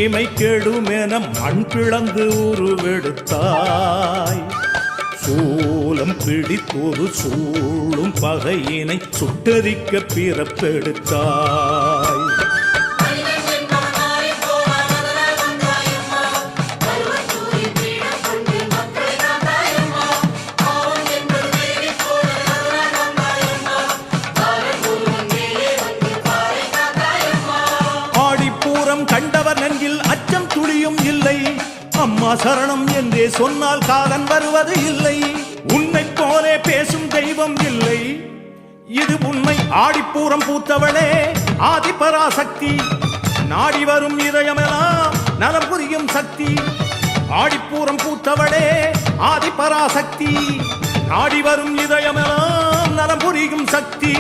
தீமை கெடுமென மண் பிளந்து உருவெடுத்தாய். சூலம் பிடித்தொரு சூழும் பகையினை சுட்டரிக்க பிறப்பெடுத்தாய். கண்டவர் நெஞ்சில் அச்சம் துளியும் இல்லை. அம்மா சரணம் என்றே சொன்னால் காலன் வருவது இல்லை. உன்னை போலே பேசும் தெய்வம் இல்லை, இது உண்மை. ஆடிப்பூரம் பூத்தவளே ஆதிபராசக்தி, நாடி வரும் இதயமெல்லாம் நலம் புரியும் சக்தி. ஆடிப்பூரம் பூத்தவளே ஆதிபராசக்தி, நாடி வரும் இதயமெல்லாம் நலம் புரியும் சக்தி.